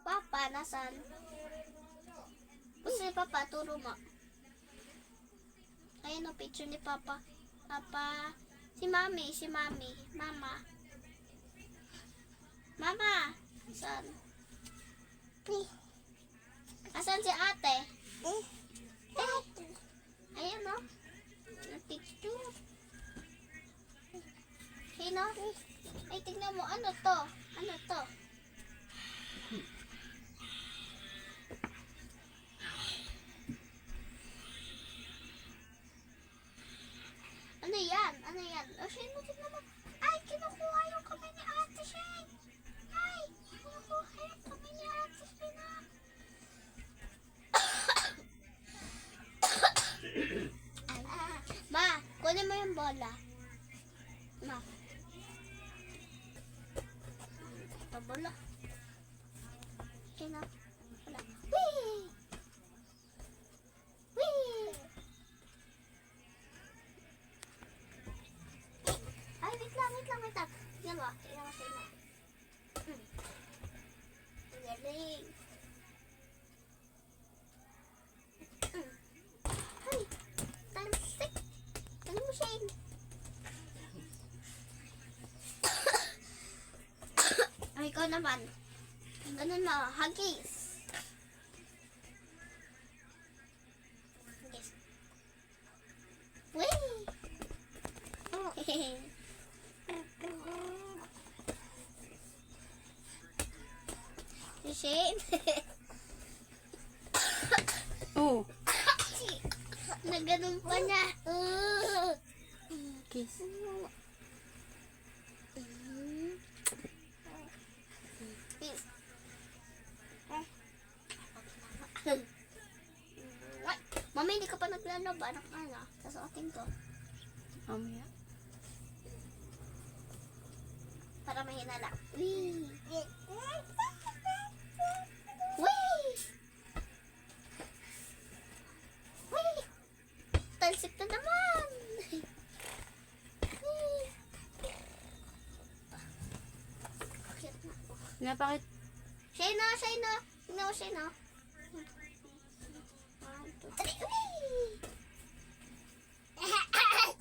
Papa, nasan? Kasi Papa, turo mo. Ayun o, picture ni Papa. Papa, si Mami. Mama. Mama, saan? Asan si ate? Ayun o. Picture. Sino? Ay, tignan mo. Ano to? Ano to? Ano yan? Ano yan? O, Shane, tignan mo. Ay, kinukuha yung kamay ni ate Shane. Ay, kinukuha yung kamay ni ate Shane. Ay. Ma, kunin mo yung bola. Ma. Ito bola. Sino? Bola. Whee! Whee! Ay, wait lang. Tingnan mo sa'yo. Galing. Ay, tansik. Ano mo, Shane? Ay, ikaw naman. Ganun mo, huggies. Huggies. Whee! Si Shane. Oh. Nagganun pa niya. Kiss. Mami, hindi ka pa naglalaba ng ano. Sasuotin ko. Mamaya. Para mahina lang. Wee! Wee! Wee! Talsik na naman! Wee! Bakit na? Pinapakit. Shayna! Tingnan mo, Shayna. 1, 2, 3. Wee! Bakit?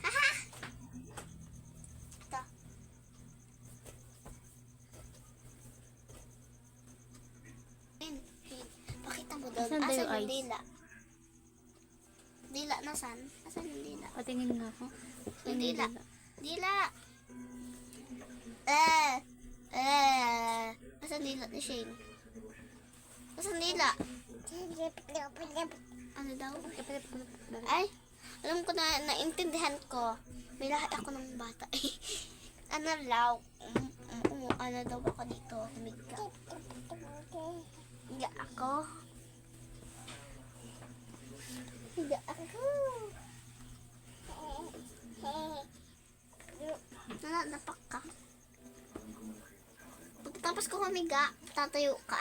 Haha! Ito. Pakita mo doon. Asan ba yung Asan yung eyes? dila? Dila, nasan? Asan yung dila? Patingin nga ako. Yung dila. Dila! Asan dila ni Shane? Asan dila? Ano daw? Ay, alam ko na, naintindihan ko. May lahat ako ng bata. Ano law? Ano daw ako dito? Humiga. Higa ako. Higa ako. Nanadapak ka. Pagkatapos ko humiga, tatayo ka.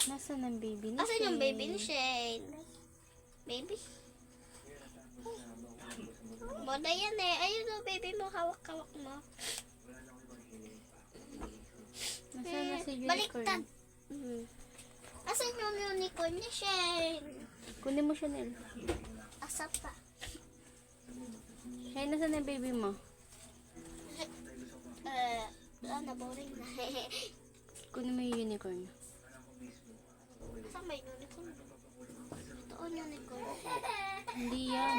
Nasaan ang baby ni Asan yung Shane? baby ni Shane? Baby? Boda yan eh. Ayun o, baby mo. Hawak-hawak mo. Nasaan na si unicorn? Baliktad. Asan yung unicorn ni Shane? Kunin mo siya, Nel. Asa pa? Shane, nasaan na yung baby mo? Wala na, boring na. Kunin mo yung unicorn. Saan may unicorn? Ito o unicorn. Hindi yan.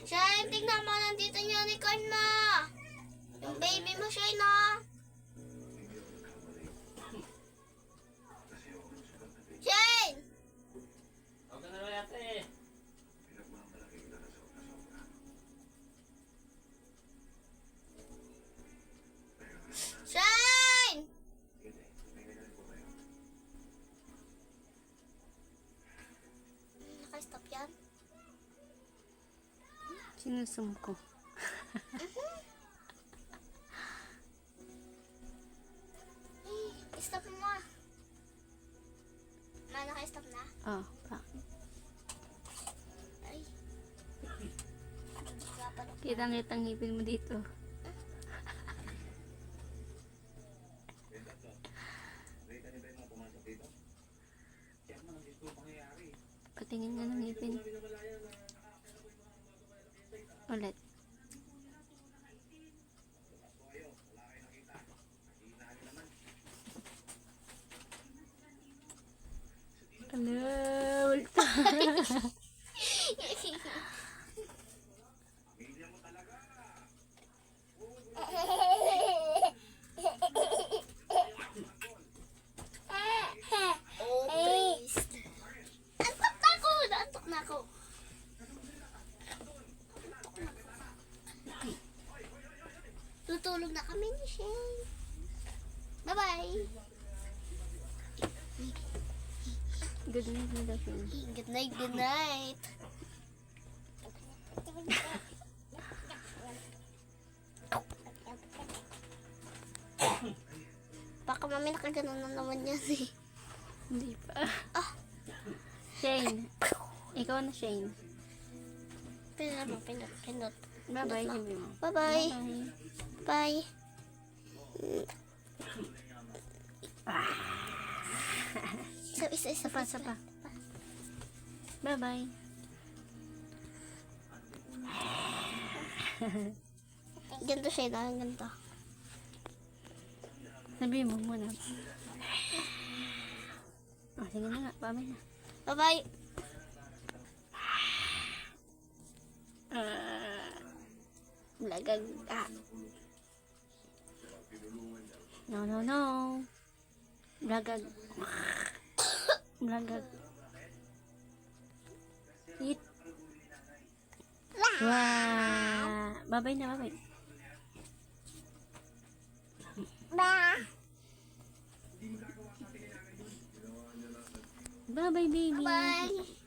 Shane, tignan mo, nandito yung unicorn mo. Yung baby mo, Shane, o. Shane! Shine! Naka-stop yan? Sinusum ko. Oh, bakit? Ay. Kitang-kitang ngipin mo dito. Patingin nga ng ngipin. Ulit. Hello. Oh, please. Antok na ako! Naantok na ako. Tutulog na kami ni Shane. Bye-bye. Good night na daw siya. Good night, good night. Baka mami nakaganon na naman yan eh. Hindi pa. Ah, Shane. Ikaw na, Shane. pinot. Bye-bye, sabi mo. Bye-bye. Bye. Bye. Isa. Sapa. Bye-bye. Ganito siya na, ganito. Sabi mo muna. Oh, sige na nga. Bye-bye na. Bye-bye. Lagag. No. Blagag. Eat. Wow. Bye-bye na, bye-bye. Bye-bye, baby. Bye.